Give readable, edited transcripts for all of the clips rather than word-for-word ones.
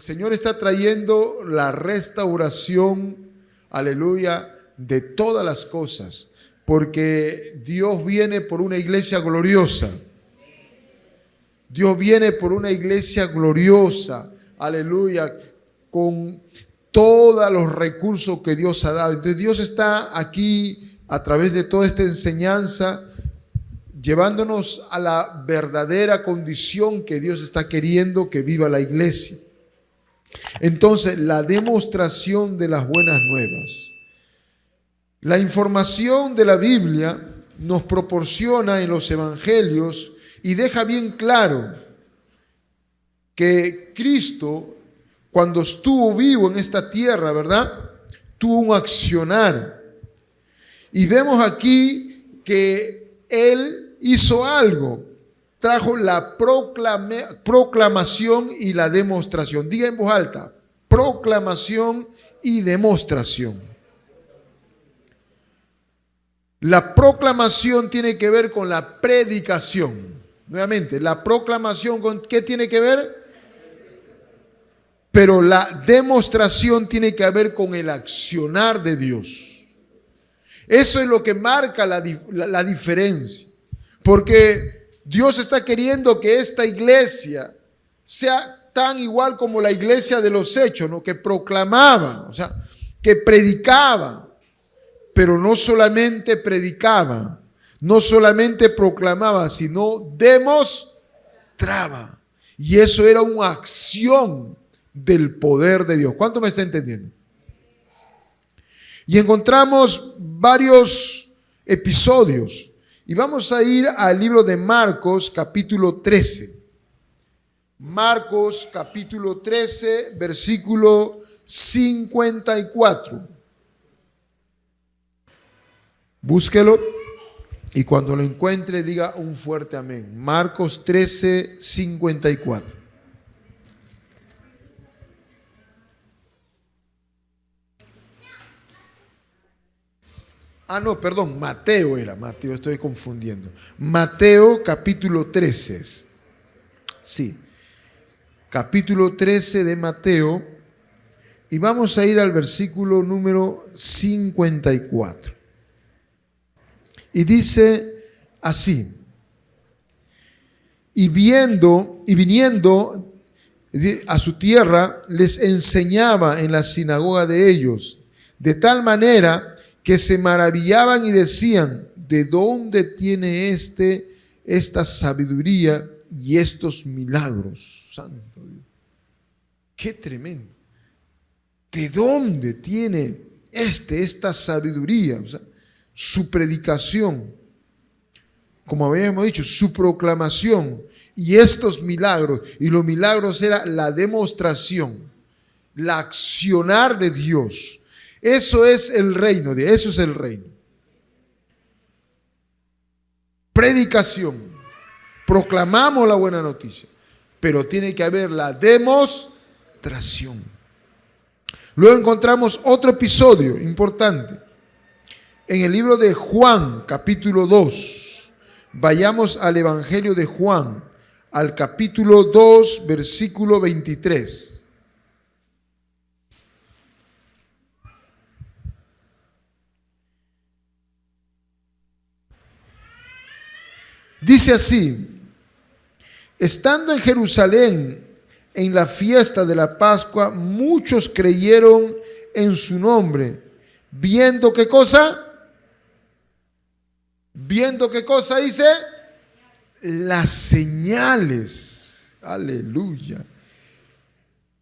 Señor está trayendo la restauración, aleluya, de todas las cosas, porque Dios viene por una iglesia gloriosa. Dios viene por una iglesia gloriosa, aleluya, con todos los recursos que Dios ha dado. Entonces Dios está aquí a través de toda esta enseñanza, llevándonos a la verdadera condición que Dios está queriendo que viva la iglesia. Entonces, la demostración de las buenas nuevas. La información de la Biblia nos proporciona en los evangelios y deja bien claro que Cristo, cuando estuvo vivo en esta tierra, ¿verdad?, tuvo un accionar. Y vemos aquí que Él hizo algo, trajo la proclamación y la demostración. Diga en voz alta, proclamación y demostración. La proclamación tiene que ver con la predicación. Nuevamente, la proclamación, ¿con qué tiene que ver? Pero la demostración tiene que ver con el accionar de Dios. Eso es lo que marca la diferencia. Porque Dios está queriendo que esta iglesia sea tan igual como la iglesia de los hechos, ¿no?, que proclamaba, o sea, que predicaba. Pero no solamente predicaba, no solamente proclamaba, sino demostraba. Y eso era una acción del poder de Dios. ¿Cuánto me está entendiendo? Y encontramos varios episodios. Y vamos a ir al libro de Marcos, capítulo 13. Marcos, capítulo 13, versículo 54. Búsquelo y cuando lo encuentre diga un fuerte amén. Marcos 13, 54. No, perdón, Mateo era, Mateo, estoy confundiendo. Mateo capítulo 13. Sí, capítulo 13 de Mateo y vamos a ir al versículo número 54. Y dice así: y viniendo a su tierra, les enseñaba en la sinagoga de ellos, de tal manera que se maravillaban y decían: ¿de dónde tiene esta sabiduría y estos milagros? Santo Dios, qué tremendo. ¿De dónde tiene esta sabiduría? O sea, su predicación, como habíamos dicho, su proclamación y estos milagros. Y los milagros era la demostración, la accionar de Dios. Eso es el reino, eso es el reino. Predicación, proclamamos la buena noticia, pero tiene que haber la demostración. Luego encontramos otro episodio importante. En el libro de Juan, capítulo 2, vayamos al Evangelio de Juan, al capítulo 2, versículo 23. Dice así: estando en Jerusalén en la fiesta de la Pascua, muchos creyeron en su nombre, viendo ¿qué cosa? Viendo ¿qué cosa dice? Las señales. Aleluya.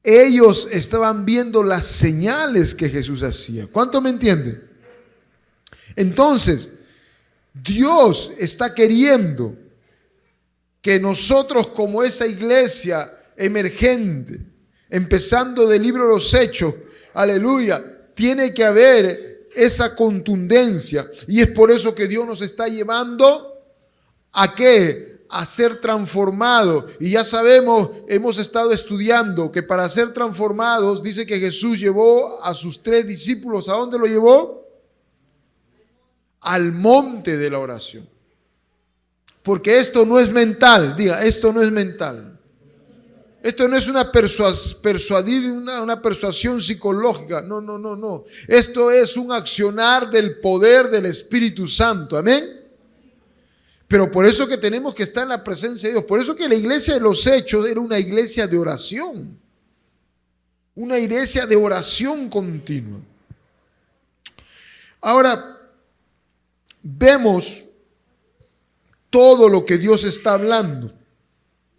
Ellos estaban viendo las señales que Jesús hacía. ¿Cuánto me entienden? Entonces, Dios está queriendo que nosotros, como esa iglesia emergente, empezando del libro de los Hechos, aleluya, tiene que haber esa contundencia, y es por eso que Dios nos está llevando a ¿qué? A ser transformados. Y ya sabemos, hemos estado estudiando que para ser transformados, dice que Jesús llevó a sus 3 discípulos. ¿A dónde lo llevó? Al monte de la oración. Porque esto no es mental, diga, esto no es mental. Esto no es una una persuasión psicológica. No, no, no, no. Esto es un accionar del poder del Espíritu Santo. Amén. Pero por eso que tenemos que estar en la presencia de Dios. Por eso que la iglesia de los Hechos era una iglesia de oración. Una iglesia de oración continua. Ahora, vemos todo lo que Dios está hablando.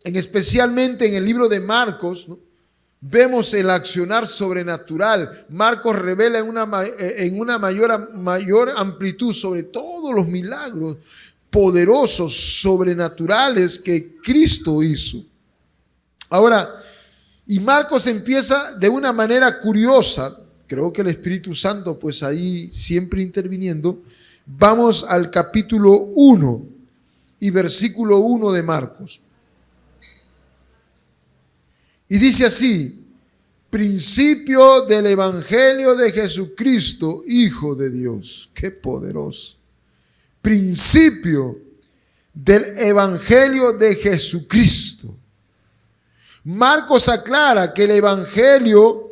Especialmente en el libro de Marcos, ¿no? Vemos el accionar sobrenatural. Marcos revela en una mayor amplitud sobre todos los milagros poderosos, sobrenaturales que Cristo hizo. Ahora, y Marcos empieza de una manera curiosa. Creo que el Espíritu Santo pues ahí siempre interviniendo. Vamos al capítulo 1 y versículo 1 de Marcos. Y dice así: principio del Evangelio de Jesucristo, Hijo de Dios. ¡Qué poderoso! Principio del Evangelio de Jesucristo. Marcos aclara que el Evangelio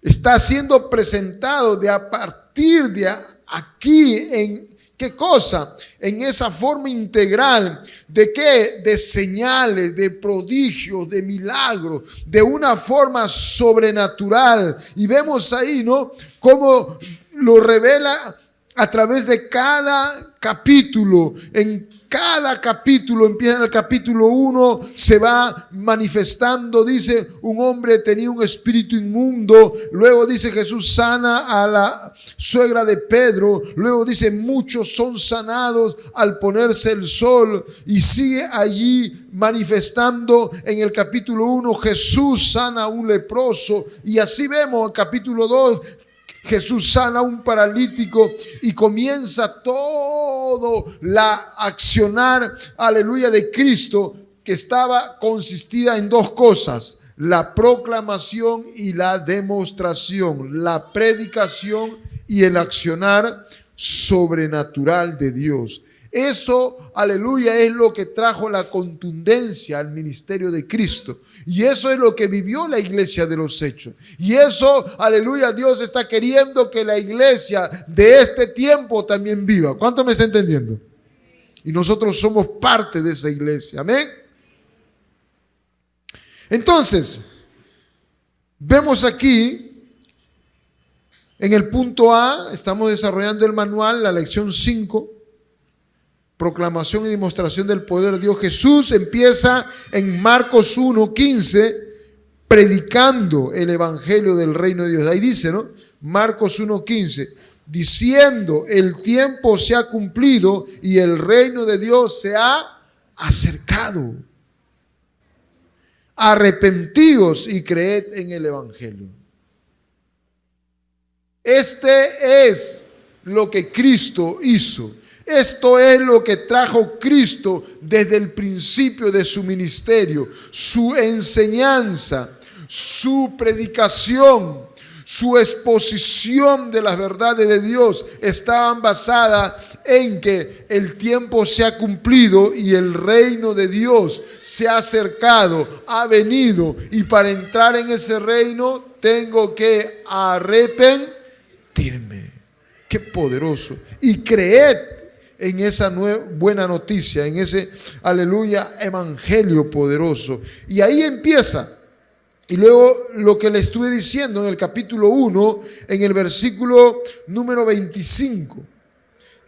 está siendo presentado de a partir de aquí en ¿qué cosa? En esa forma integral de qué? De señales, de prodigios, de milagros, de una forma sobrenatural. Y vemos ahí, ¿no? Cómo lo revela a través de cada capítulo. En cada capítulo, empieza en el capítulo 1, se va manifestando. Dice, un hombre tenía un espíritu inmundo. Luego dice, Jesús sana a la suegra de Pedro. Luego dice, muchos son sanados al ponerse el sol. Y sigue allí manifestando en el capítulo 1, Jesús sana a un leproso. Y así vemos en el capítulo 2, Jesús sana a un paralítico y comienza todo la accionar, aleluya, de Cristo, que estaba consistida en dos cosas: la proclamación y la demostración, la predicación y el accionar sobrenatural de Dios. Eso, aleluya, es lo que trajo la contundencia al ministerio de Cristo. Y eso es lo que vivió la iglesia de los Hechos. Y eso, aleluya, Dios está queriendo que la iglesia de este tiempo también viva. ¿Cuánto me está entendiendo? Y nosotros somos parte de esa iglesia. Amén. Entonces, vemos aquí en el punto A, estamos desarrollando el manual, la lección 5. Proclamación y demostración del poder de Dios. Jesús empieza en Marcos 1:15 predicando el evangelio del reino de Dios. Ahí dice, ¿no? Marcos 1:15, diciendo, el tiempo se ha cumplido y el reino de Dios se ha acercado. Arrepentíos y creed en el evangelio. Este es lo que Cristo hizo. Esto es lo que trajo Cristo desde el principio de su ministerio. Su enseñanza, su predicación, su exposición de las verdades de Dios estaban basadas en que el tiempo se ha cumplido y el reino de Dios se ha acercado, ha venido, y para entrar en ese reino tengo que arrepentirme. Qué poderoso. Y creed en esa buena noticia, en ese, aleluya, evangelio poderoso. Y ahí empieza. Y luego lo que le estuve diciendo en el capítulo 1, en el versículo número 25,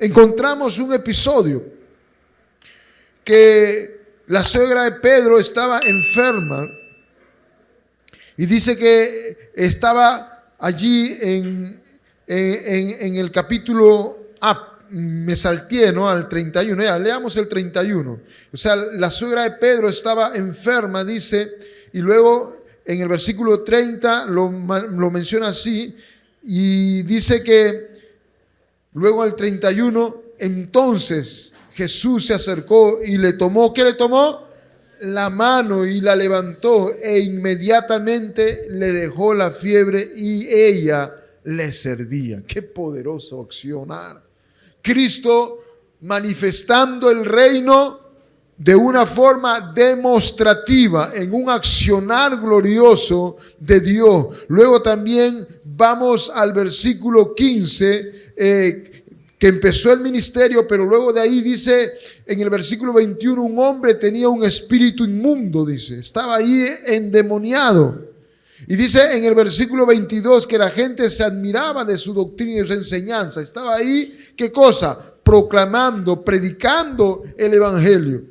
encontramos un episodio que la suegra de Pedro estaba enferma y dice que estaba allí en el capítulo me salté, ¿no? Al 31, ya, leamos el 31. O sea, la suegra de Pedro estaba enferma, dice, y luego en el versículo 30 lo menciona así, y dice que luego al 31, entonces Jesús se acercó y le tomó, ¿qué le tomó? La mano, y la levantó, e inmediatamente le dejó la fiebre y ella le servía. Qué poderoso accionar. Cristo manifestando el reino de una forma demostrativa, en un accionar glorioso de Dios. Luego también vamos al versículo 15, que empezó el ministerio, pero luego de ahí dice en el versículo 21, un hombre tenía un espíritu inmundo, dice, estaba ahí endemoniado. Y dice en el versículo 22 que la gente se admiraba de su doctrina y de su enseñanza. Estaba ahí, ¿qué cosa? Proclamando, predicando el evangelio.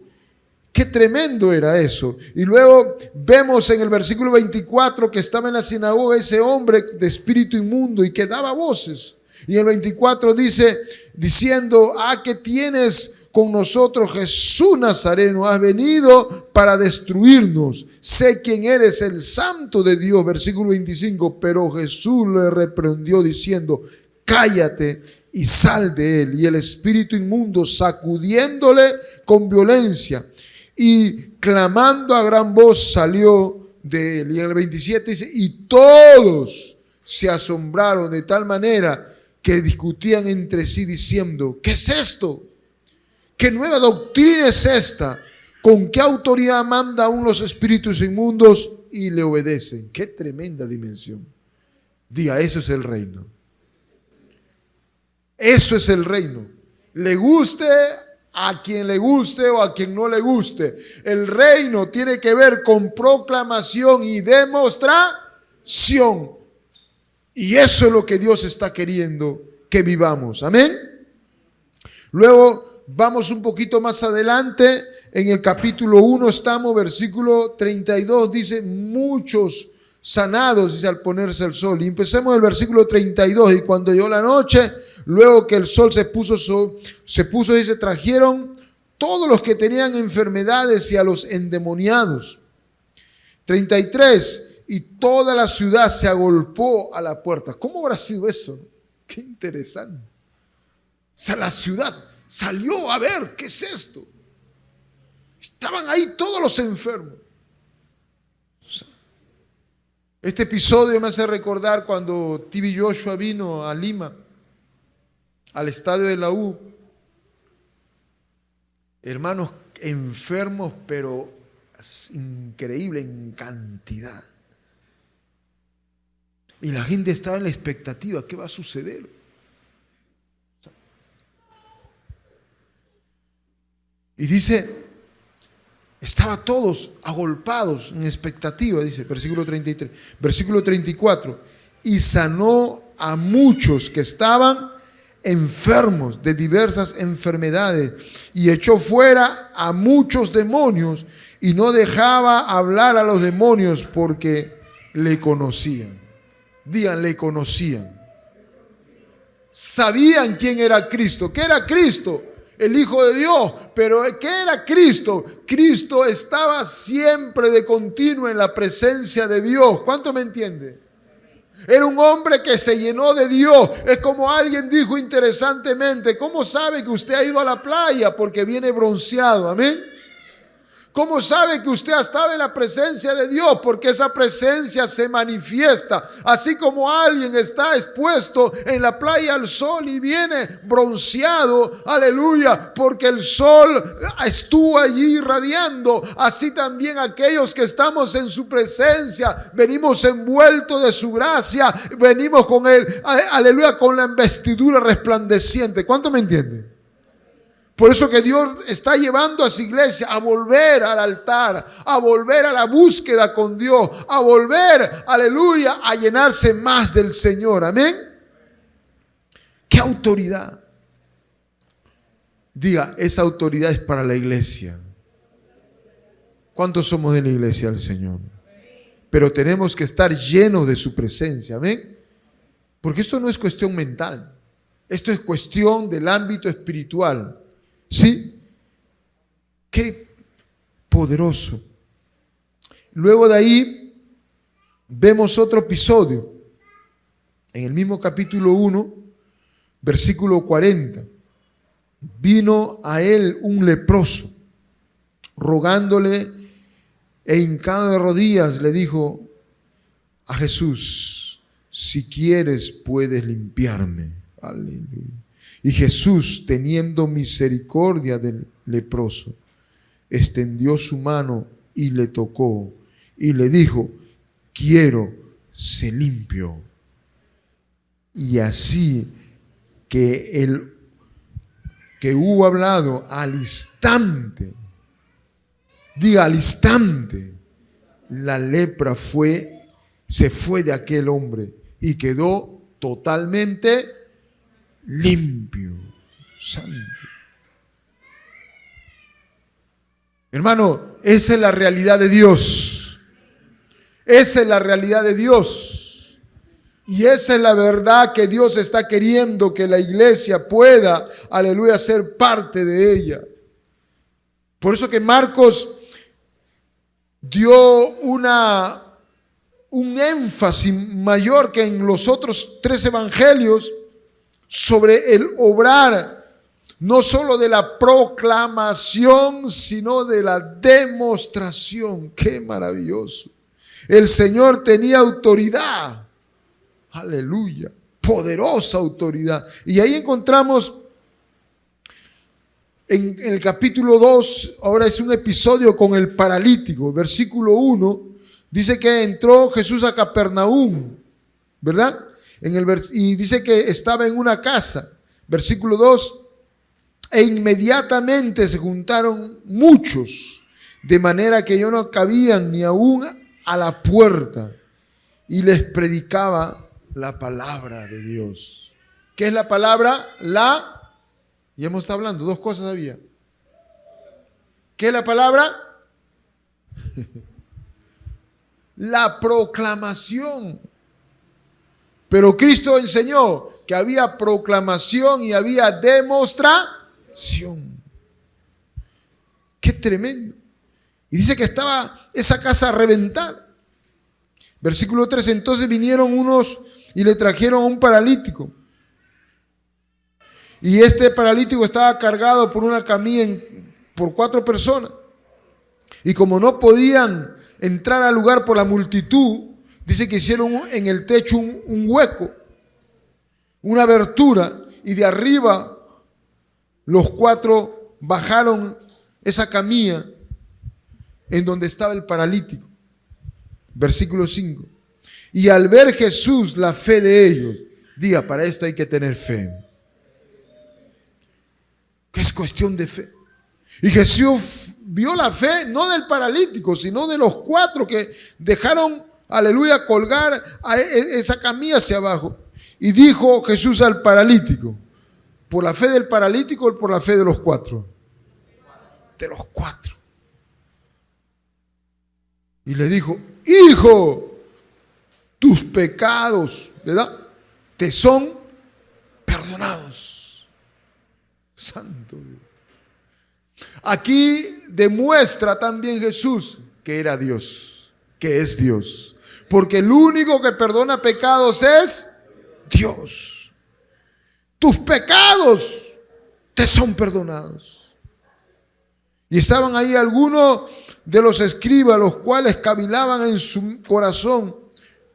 Qué tremendo era eso. Y luego vemos en el versículo 24 que estaba en la sinagoga ese hombre de espíritu inmundo y que daba voces. Y en el 24 dice, diciendo, ¿qué tienes con nosotros, Jesús Nazareno? Has venido para destruirnos. Sé quién eres, el Santo de Dios. Versículo 25, pero Jesús le reprendió diciendo, cállate y sal de él. Y el espíritu inmundo, sacudiéndole con violencia y clamando a gran voz, salió de él. Y en el 27 dice, y todos se asombraron de tal manera que discutían entre sí diciendo, ¿qué es esto? ¿Qué nueva doctrina es esta? ¿Con qué autoridad manda aún los espíritus inmundos y le obedecen? Qué tremenda dimensión. Diga, eso es el reino. Eso es el reino. Le guste a quien le guste o a quien no le guste. El reino tiene que ver con proclamación y demostración. Y eso es lo que Dios está queriendo que vivamos. Amén. Luego vamos un poquito más adelante. En el capítulo 1 estamos, versículo 32. Dice, muchos sanados, dice, al ponerse el sol. Y empecemos el versículo 32. Y cuando llegó la noche, luego que el sol se puso, dice, trajeron todos los que tenían enfermedades y a los endemoniados. 33. Y toda la ciudad se agolpó a la puerta. ¿Cómo habrá sido eso? Qué interesante. O sea, la ciudad salió a ver, ¿qué es esto? Estaban ahí todos los enfermos. O sea, este episodio me hace recordar cuando TV Joshua vino a Lima, al estadio de la U. Hermanos enfermos, pero increíble en cantidad. Y la gente estaba en la expectativa, ¿qué va a suceder? Y dice, estaban todos agolpados en expectativa, dice, versículo 33, versículo 34, y sanó a muchos que estaban enfermos de diversas enfermedades, y echó fuera a muchos demonios, y no dejaba hablar a los demonios porque le conocían. Digan, le conocían. Sabían quién era Cristo. ¿Qué era Cristo? El Hijo de Dios. Pero ¿qué era Cristo? Cristo estaba siempre de continuo en la presencia de Dios. ¿Cuánto me entiende? Era un hombre que se llenó de Dios. Es como alguien dijo interesantemente, ¿cómo sabe que usted ha ido a la playa? Porque viene bronceado. Amén. ¿Cómo sabe que usted ha estado en la presencia de Dios? Porque esa presencia se manifiesta. Así como alguien está expuesto en la playa al sol y viene bronceado, aleluya, porque el sol estuvo allí irradiando. Así también aquellos que estamos en su presencia, venimos envueltos de su gracia, venimos con él, aleluya, con la investidura resplandeciente. ¿Cuánto me entienden? Por eso que Dios está llevando a su iglesia a volver al altar, a volver a la búsqueda con Dios, a volver, aleluya, a llenarse más del Señor. Amén. ¿Qué autoridad? Diga, esa autoridad es para la iglesia. ¿Cuántos somos de la iglesia del Señor? Pero tenemos que estar llenos de su presencia. Amén. Porque esto no es cuestión mental. Esto es cuestión del ámbito espiritual. ¿Sí? Qué poderoso. Luego de ahí vemos otro episodio. En el mismo capítulo 1, versículo 40. Vino a él un leproso, rogándole e hincado de rodillas le dijo a Jesús, si quieres puedes limpiarme. Aleluya. Y Jesús, teniendo misericordia del leproso, extendió su mano y le tocó y le dijo: quiero, sé limpio. Y así que hubo hablado, al instante, diga al instante, la lepra se fue de aquel hombre y quedó totalmente limpio. Santo. Hermano, esa es la realidad de Dios. Esa es la realidad de Dios. Y esa es la verdad que Dios está queriendo que la iglesia pueda, aleluya, ser parte de ella. Por eso que Marcos dio un énfasis mayor que en los otros 3 evangelios sobre el obrar, no solo de la proclamación, sino de la demostración. ¡Qué maravilloso! El Señor tenía autoridad. Aleluya. Poderosa autoridad. Y ahí encontramos en el capítulo 2, ahora es un episodio con el paralítico. Versículo 1, dice que entró Jesús a Capernaum, ¿verdad? Y dice que estaba en una casa. Versículo 2, e inmediatamente se juntaron muchos, de manera que ellos no cabían ni aún a la puerta, y les predicaba la palabra de Dios. ¿Qué es la palabra? Ya hemos estado hablando, 2 cosas había. ¿Qué es la palabra? La proclamación. Pero Cristo enseñó que había proclamación y había demostración. Qué tremendo. Y dice que estaba esa casa a reventar. Versículo 3, entonces vinieron unos y le trajeron a un paralítico. Y este paralítico estaba cargado por una camilla por 4 personas. Y como no podían entrar al lugar por la multitud, dice que hicieron en el techo un hueco, una abertura, y de arriba los 4 bajaron esa camilla en donde estaba el paralítico. Versículo 5. Y al ver Jesús la fe de ellos, diga, para esto hay que tener fe. Que es cuestión de fe. Y Jesús vio la fe no del paralítico, sino de los 4 que dejaron, aleluya, colgar a esa camilla hacia abajo. Y dijo Jesús al paralítico: ¿por la fe del paralítico o por la fe de los 4? De los 4. Y le dijo: hijo, tus pecados, ¿verdad?, te son perdonados. Santo Dios. Aquí demuestra también Jesús que era Dios, que es Dios. Porque el único que perdona pecados es Dios. Tus pecados te son perdonados. Y estaban ahí algunos de los escribas, los cuales cavilaban en su corazón: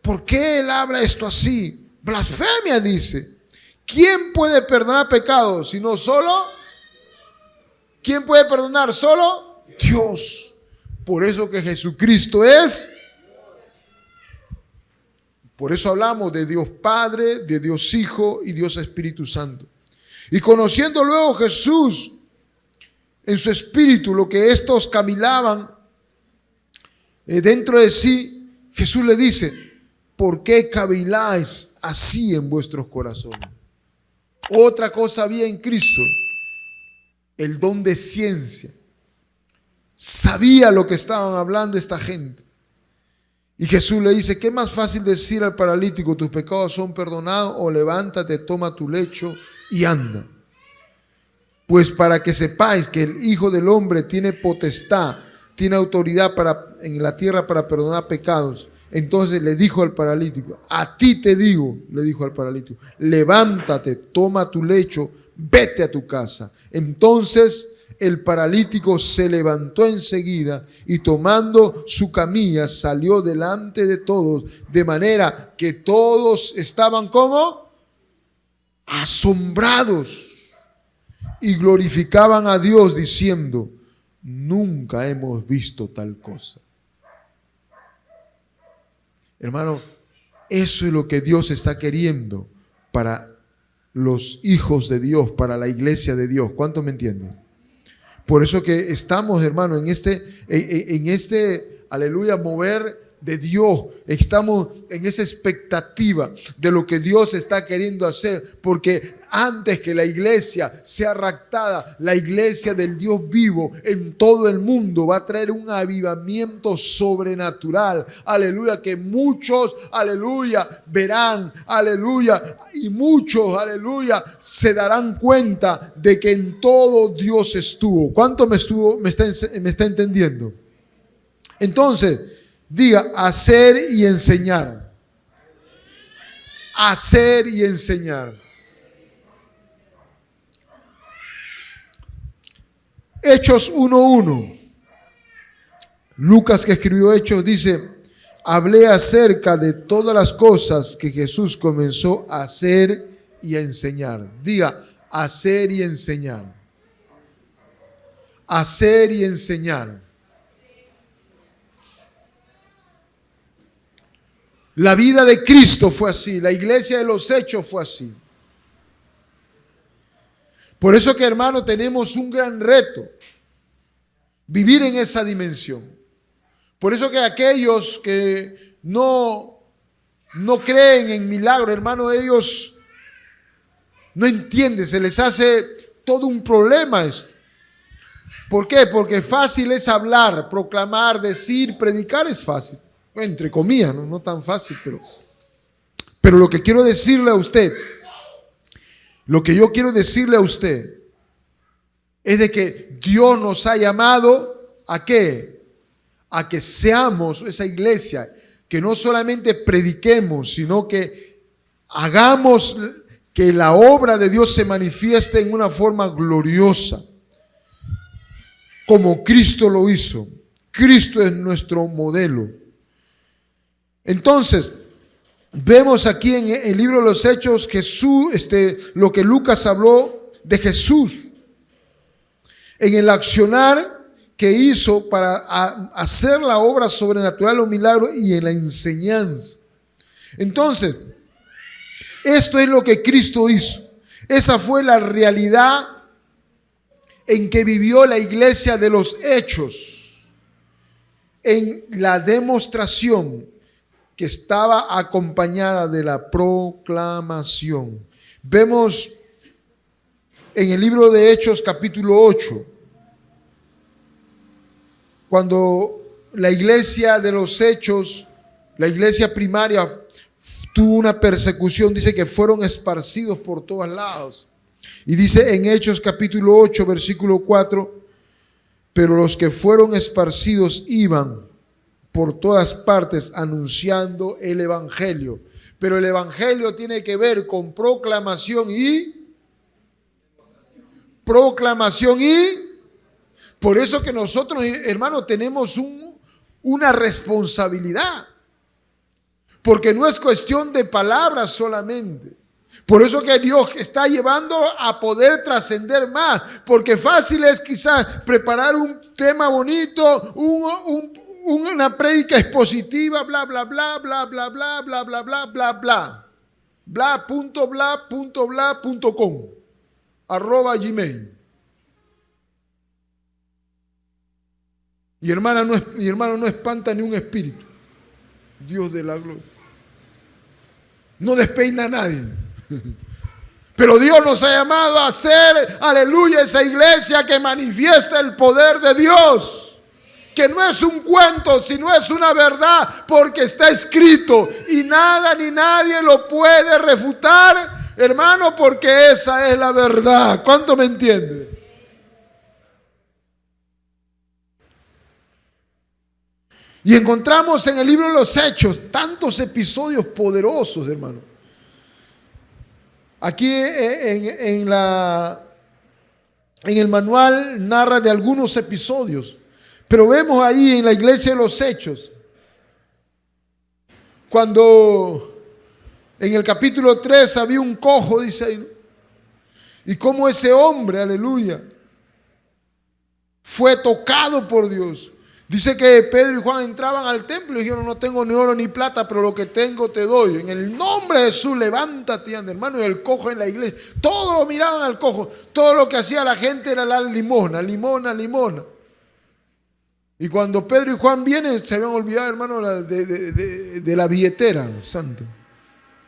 ¿por qué él habla esto así? Blasfemia, dice. ¿Quién puede perdonar pecados sino solo? ¿Quién puede perdonar? Solo Dios. Por eso que Jesucristo es. Por eso hablamos de Dios Padre, de Dios Hijo y Dios Espíritu Santo. Y conociendo luego Jesús en su espíritu lo que estos cavilaban dentro de sí, Jesús le dice: ¿por qué caviláis así en vuestros corazones? Otra cosa había en Cristo: el don de ciencia. Sabía lo que estaban hablando esta gente. Y Jesús le dice: ¿qué más fácil decir al paralítico, tus pecados son perdonados, o levántate, toma tu lecho y anda? Pues para que sepáis que el Hijo del Hombre tiene potestad, tiene autoridad en la tierra para perdonar pecados. Entonces le dijo al paralítico: a ti te digo, le dijo al paralítico, levántate, toma tu lecho, vete a tu casa. Entonces el paralítico se levantó enseguida y tomando su camilla salió delante de todos, de manera que todos estaban como asombrados y glorificaban a Dios diciendo: nunca hemos visto tal cosa. Hermano, eso es lo que Dios está queriendo para los hijos de Dios, para la iglesia de Dios. ¿Cuántos me entienden? Por eso que estamos, hermano, en este, aleluya, mover de Dios. Estamos en esa expectativa de lo que Dios está queriendo hacer, porque antes que la iglesia sea raptada, la iglesia del Dios vivo en todo el mundo va a traer un avivamiento sobrenatural, aleluya, que muchos, aleluya, verán, aleluya, y muchos, aleluya, se darán cuenta de que en todo Dios estuvo. ¿Cuánto me está entendiendo? Entonces, diga, hacer y enseñar. Hacer y enseñar. Hechos 1:1. Lucas, que escribió Hechos, dice: hablé acerca de todas las cosas que Jesús comenzó a hacer y a enseñar. Diga, hacer y enseñar. Hacer y enseñar. La vida de Cristo fue así, la iglesia de los Hechos fue así. Por eso que, hermano, tenemos un gran reto, vivir en esa dimensión. Por eso que aquellos que no creen en milagro, hermano, ellos no entienden, se les hace todo un problema esto. ¿Por qué? Porque fácil es hablar, proclamar, decir, predicar es fácil. Entre comillas, no tan fácil, pero lo que quiero decirle a usted, lo que yo quiero decirle a usted es de que Dios nos ha llamado ¿a qué? A que seamos esa iglesia, que no solamente prediquemos, sino que hagamos que la obra de Dios se manifieste en una forma gloriosa, como Cristo lo hizo. Cristo es nuestro modelo. Entonces, vemos aquí en el libro de los Hechos Jesús, lo que Lucas habló de Jesús, en el accionar que hizo para hacer la obra sobrenatural o milagro y en la enseñanza. Entonces, esto es lo que Cristo hizo. Esa fue la realidad en que vivió la iglesia de los Hechos, en la demostración que estaba acompañada de la proclamación. Vemos en el libro de Hechos capítulo 8, cuando la iglesia de los Hechos, la iglesia primaria, tuvo una persecución, dice que fueron esparcidos por todos lados. Y dice en Hechos capítulo 8, versículo 4, pero los que fueron esparcidos iban por todas partes anunciando el evangelio. Pero el evangelio tiene que ver con proclamación y por eso que nosotros, hermanos, tenemos una responsabilidad, porque no es cuestión de palabras solamente. Por eso que Dios está llevando a poder trascender más, porque fácil es quizás preparar un tema bonito, una prédica expositiva, bla, bla, bla, bla, bla, bla, bla, bla, bla, bla, bla, bla.com, @gmail. Y hermano, no espanta ni un espíritu. Dios de la gloria. No despeina a nadie. Pero Dios nos ha llamado a hacer, aleluya, esa iglesia que manifiesta el poder de Dios. Que no es un cuento, sino es una verdad, porque está escrito y nada ni nadie lo puede refutar, hermano, porque esa es la verdad. ¿Cuánto me entiende? Y encontramos en el libro de los Hechos tantos episodios poderosos, hermano. Aquí en el manual narra de algunos episodios. Pero vemos ahí en la iglesia de los Hechos, cuando en el capítulo 3 había un cojo, dice ahí, ¿no? Y cómo ese hombre, aleluya, fue tocado por Dios. Dice que Pedro y Juan entraban al templo y dijeron: no tengo ni oro ni plata, pero lo que tengo te doy. En el nombre de Jesús, levántate y anda, hermano. Y el cojo en la iglesia, todos lo miraban al cojo. Todo lo que hacía la gente era la limosna, limosna, limosna. Y cuando Pedro y Juan vienen, se habían olvidado, hermano, de la billetera, santo.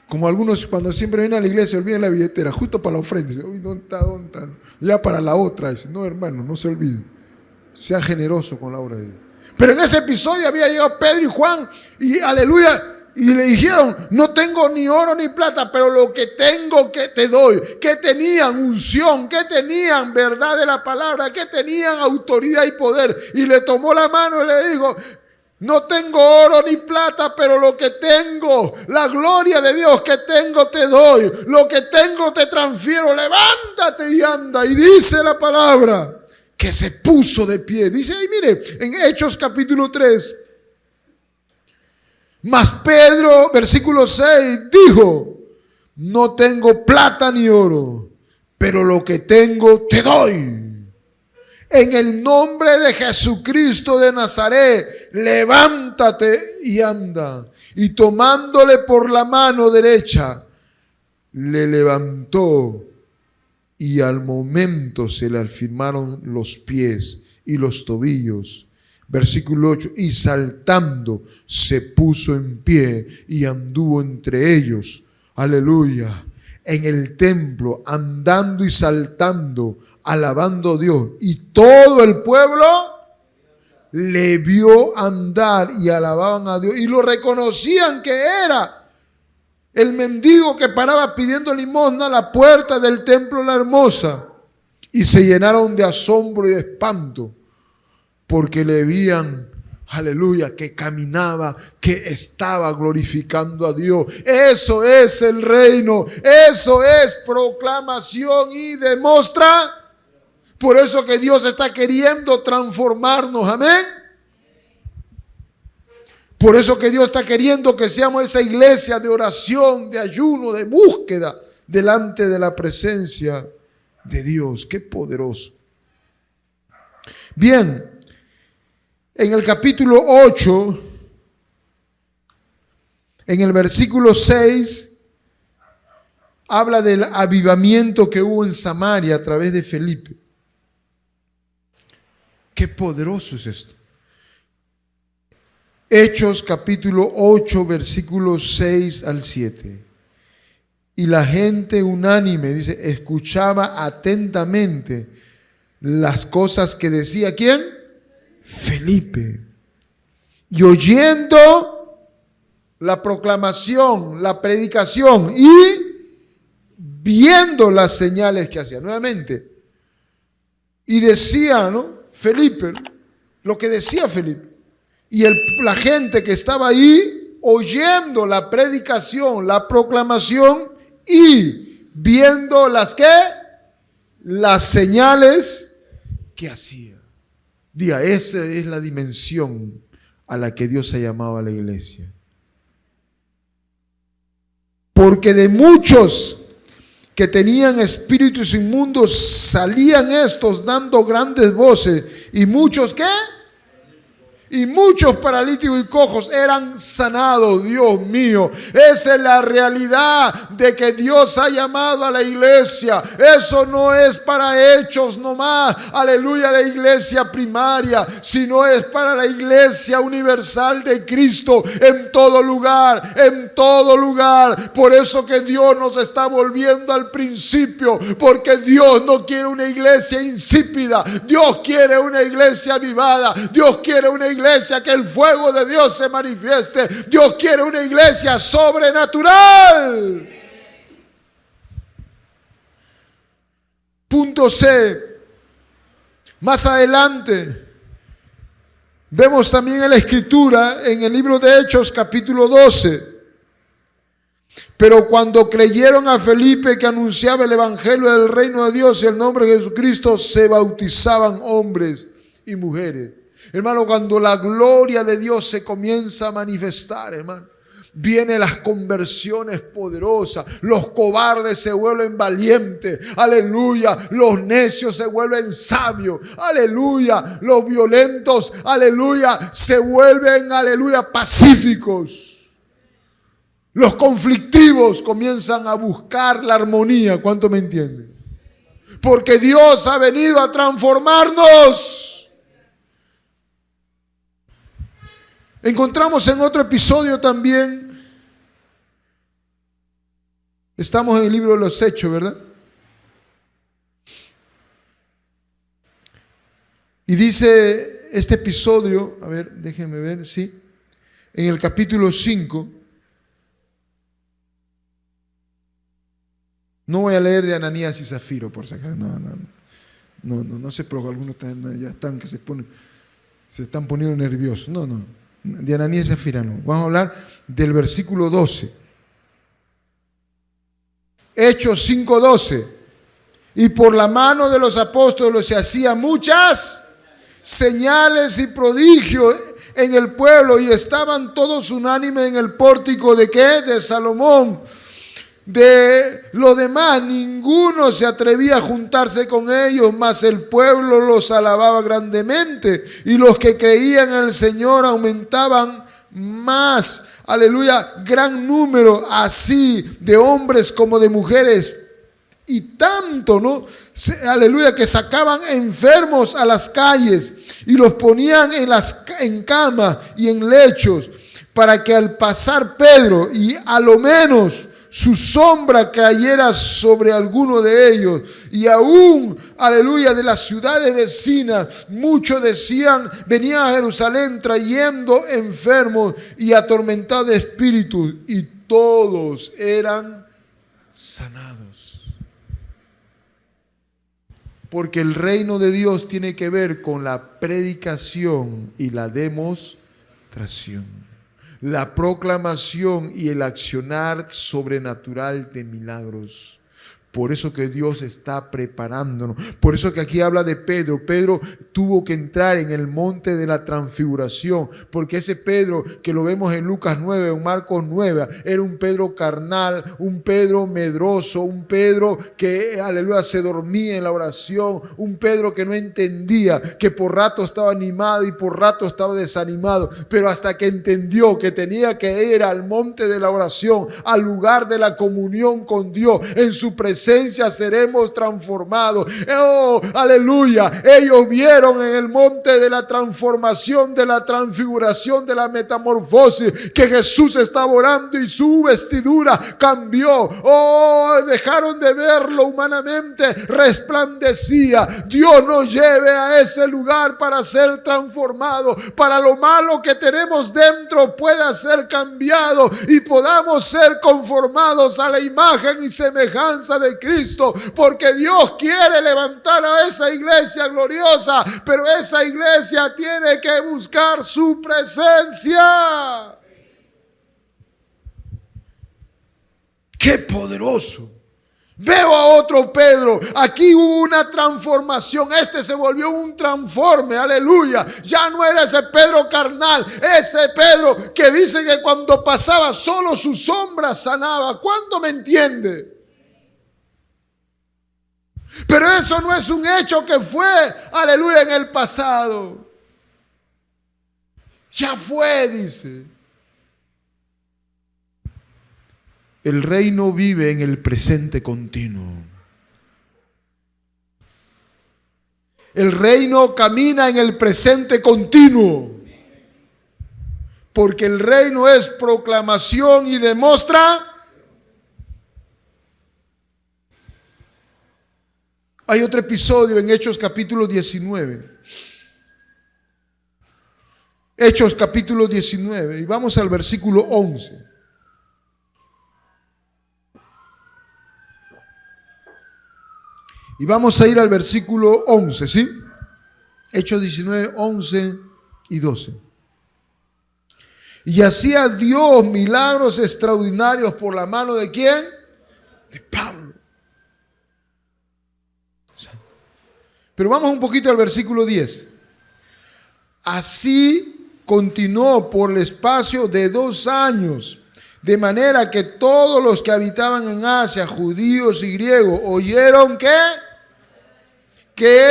Como algunos cuando siempre vienen a la iglesia, olvidan la billetera, justo para la ofrenda. Dicen: uy, ¿dónde está? ¿Dónde está? Ya para la otra. Dicen: no, hermano, no se olvide. Sea generoso con la obra de Dios. Pero en ese episodio había llegado Pedro y Juan y aleluya, y le dijeron: no tengo ni oro ni plata, pero lo que tengo que te doy. Que tenían unción, que tenían verdad de la palabra, que tenían autoridad y poder. Y le tomó la mano y le dijo: no tengo oro ni plata, pero lo que tengo, la gloria de Dios que tengo te doy. Lo que tengo te transfiero. Levántate y anda. Y dice la palabra que se puso de pie. Dice ahí, mire, en Hechos capítulo 3. Mas Pedro, versículo 6, dijo: no tengo plata ni oro, pero lo que tengo te doy. En el nombre de Jesucristo de Nazaret, levántate y anda. Y tomándole por la mano derecha, le levantó. Y al momento se le afirmaron los pies y los tobillos. Versículo 8. Y saltando se puso en pie y anduvo entre ellos. Aleluya. En el templo, andando y saltando, alabando a Dios. Y todo el pueblo le vio andar y alababan a Dios. Y lo reconocían que era el mendigo que paraba pidiendo limosna a la puerta del templo La Hermosa. Y se llenaron de asombro y de espanto, porque le veían, aleluya, que caminaba, que estaba glorificando a Dios. Eso es el reino, eso es proclamación y demuestra. Por eso que Dios está queriendo transformarnos, amén. Por eso que Dios está queriendo que seamos esa iglesia de oración, de ayuno, de búsqueda delante de la presencia de Dios. Qué poderoso. Bien, en el capítulo 8, en el versículo 6, habla del avivamiento que hubo en Samaria a través de Felipe. Qué poderoso es esto. Hechos capítulo 8, versículos 6 al 7. Y la gente unánime, dice, escuchaba atentamente las cosas que decía, ¿quién? Felipe. Y oyendo la proclamación, la predicación y viendo las señales que hacía. Nuevamente. Y decía, ¿no? Felipe, lo que decía Felipe. Y la gente que estaba ahí oyendo la predicación, la proclamación y viendo las señales que hacía. Diga, esa es la dimensión a la que Dios ha llamado a la iglesia. Porque de muchos que tenían espíritus inmundos salían estos dando grandes voces. Y muchos, ¿qué? Y muchos paralíticos y cojos eran sanados. Dios mío, esa es la realidad de que Dios ha llamado a la iglesia. Eso no es para hechos nomás, aleluya, la iglesia primaria, sino es para la iglesia universal de Cristo en todo lugar, en todo lugar. Por eso que Dios nos está volviendo al principio, porque Dios no quiere una iglesia insípida. Dios quiere una iglesia avivada. Dios quiere una iglesia que el fuego de Dios se manifieste. Dios quiere una iglesia sobrenatural. Punto C. Más adelante vemos también en la escritura, en el libro de Hechos capítulo 12. Pero cuando creyeron a Felipe que anunciaba el evangelio del reino de Dios y el nombre de Jesucristo, se bautizaban hombres y mujeres. Hermano, cuando la gloria de Dios se comienza a manifestar, hermano, Vienen las conversiones poderosas. Los cobardes se vuelven valientes. Aleluya. Los necios se vuelven sabios. Aleluya. Los violentos, aleluya, se vuelven, aleluya, pacíficos. Los conflictivos comienzan a buscar la armonía. ¿Cuánto me entienden? Porque Dios ha venido a transformarnos. Encontramos en otro episodio también. Estamos en el libro de los Hechos, ¿verdad? Y dice este episodio, a ver, déjenme ver, sí, en el capítulo 5. No voy a leer de Ananías y Zafiro, por si acaso. No se preocupen, algunos ya están que se están poniendo nerviosos. No, de Ananías y Zafira no. Vamos a hablar del versículo 12. Hechos 5:12. Y por la mano de los apóstoles se hacían muchas señales y prodigios en el pueblo, y estaban todos unánimes en el pórtico ¿de qué? De Salomón. De los demás ninguno se atrevía a juntarse con ellos, mas el pueblo los alababa grandemente, y los que creían en el Señor aumentaban más. Aleluya, gran número así de hombres como de mujeres, y tanto, ¿no? Aleluya, que sacaban enfermos a las calles y los ponían en camas y en lechos, para que al pasar Pedro y a lo menos su sombra cayera sobre alguno de ellos. Y aún, aleluya, de las ciudades vecinas, muchos venían a Jerusalén trayendo enfermos y atormentados de espíritus, y todos eran sanados. Porque el reino de Dios tiene que ver con la predicación y la demostración. La proclamación y el accionar sobrenatural de milagros. Por eso que Dios está preparándonos. Por eso que aquí habla de Pedro. Pedro tuvo que entrar en el monte de la transfiguración. Porque ese Pedro que lo vemos en Lucas 9, en Marcos 9, era un Pedro carnal, un Pedro medroso, un Pedro que, aleluya, se dormía en la oración. Un Pedro que no entendía, que por rato estaba animado y por rato estaba desanimado. Pero hasta que entendió que tenía que ir al monte de la oración, al lugar de la comunión con Dios, en su presencia seremos transformados. Oh, aleluya. Ellos vieron en el monte de la transformación, de la transfiguración, de la metamorfosis, que Jesús estaba orando y su vestidura cambió. Oh, dejaron de verlo humanamente, resplandecía. Dios nos lleve a ese lugar para ser transformado, para lo malo que tenemos dentro pueda ser cambiado y podamos ser conformados a la imagen y semejanza de Cristo, porque Dios quiere levantar a esa iglesia gloriosa, pero esa iglesia tiene que buscar su presencia. ¡Qué poderoso! Veo a otro Pedro. Aquí hubo una transformación. Este se volvió un transforme. Aleluya. Ya no era ese Pedro carnal. Ese Pedro que dice que cuando pasaba solo su sombra sanaba. ¿Cuánto me entiende? Pero eso no es un hecho que fue, aleluya, en el pasado. Ya fue, dice. El reino vive en el presente continuo. El reino camina en el presente continuo. Porque el reino es proclamación y demuestra. Hay otro episodio en Hechos capítulo 19. Hechos capítulo 19. Y vamos al versículo 11. Y vamos a ir al versículo 11, ¿sí? Hechos 19, 11 y 12. Y hacía Dios milagros extraordinarios por la mano ¿de quién? De Pablo. Pero vamos un poquito al versículo 10. Así continuó por el espacio de 2 años, De manera que todos los que habitaban en Asia, judíos y griegos, oyeron ¿qué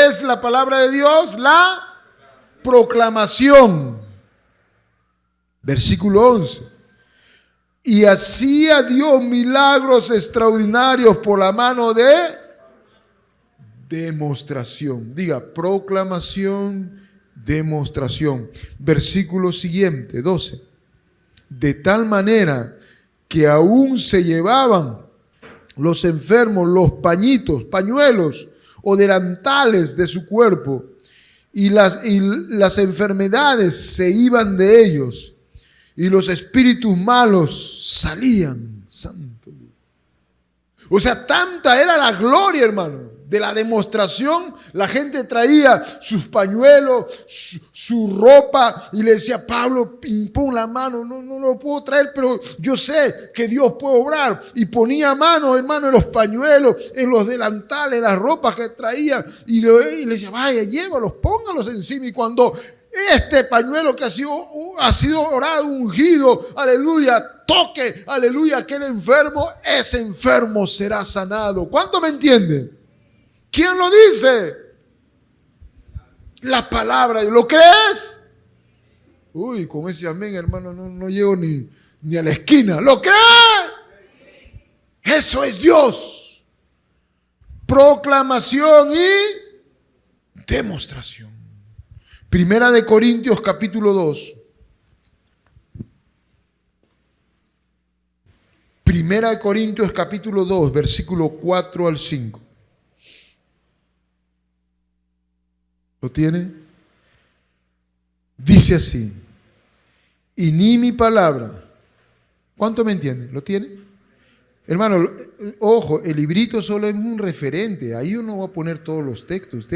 es la palabra de Dios? La proclamación. Versículo 11. Y hacía Dios milagros extraordinarios por la mano de demostración. Diga, proclamación, demostración. Versículo siguiente, 12. De tal manera que aún se llevaban los enfermos los pañuelos o delantales de su cuerpo, y las enfermedades se iban de ellos, y los espíritus malos salían. Santo. O sea, tanta era la gloria, hermano, de la demostración. La gente traía sus pañuelos, su ropa, y le decía, Pablo, pon la mano, no lo puedo traer, pero yo sé que Dios puede obrar. Y ponía mano, hermano, en los pañuelos, en los delantales, en las ropas que traía, y le decía, vaya, llévalos, póngalos encima. Y cuando este pañuelo que ha sido orado, ungido, aleluya, toque, aleluya, aquel enfermo, ese enfermo será sanado. ¿Cuánto me entienden? ¿Quién lo dice? La palabra. ¿Lo crees? Uy, con ese amén, hermano, no llego ni a la esquina. ¿Lo crees? Eso es Dios. Proclamación y demostración. Primera de Corintios capítulo 2. Primera de Corintios capítulo 2, versículo 4 al 5. ¿Lo tiene? Dice así: y ni mi palabra. ¿Cuánto me entiende? ¿Lo tiene? Hermano, ojo, el librito solo es un referente. Ahí uno va a poner todos los textos.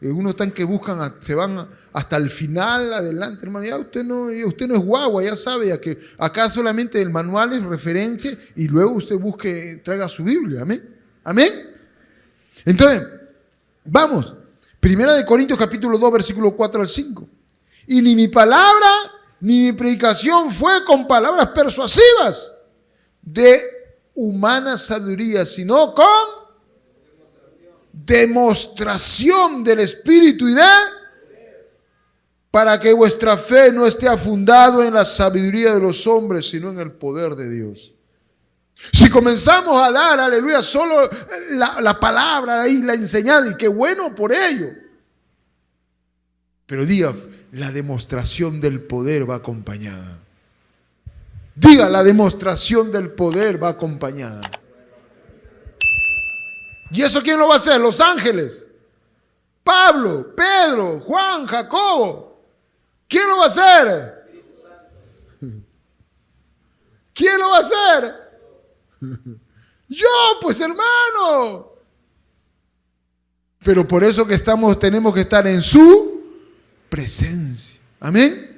Uno están que buscan, se van hasta el final, adelante, hermano. Ya usted no es guagua, ya sabe, ya que acá solamente el manual es referencia y luego usted busque, traiga su Biblia. Amén. Amén. Entonces, vamos. Primera de Corintios capítulo 2, versículo 4 al 5. Y ni mi palabra, ni mi predicación fue con palabras persuasivas de humana sabiduría, sino con demostración del Espíritu y para que vuestra fe no esté afundado en la sabiduría de los hombres, sino en el poder de Dios. Si comenzamos a dar, aleluya, solo la palabra y la enseñanza, y qué bueno por ello. Pero diga, la demostración del poder va acompañada. Diga, la demostración del poder va acompañada. ¿Y eso quién lo va a hacer? Los ángeles. Pablo, Pedro, Juan, Jacobo. ¿Quién lo va a hacer? ¿Quién lo va a hacer? Yo, pues, hermano. Pero por eso que tenemos que estar en su presencia. Amén.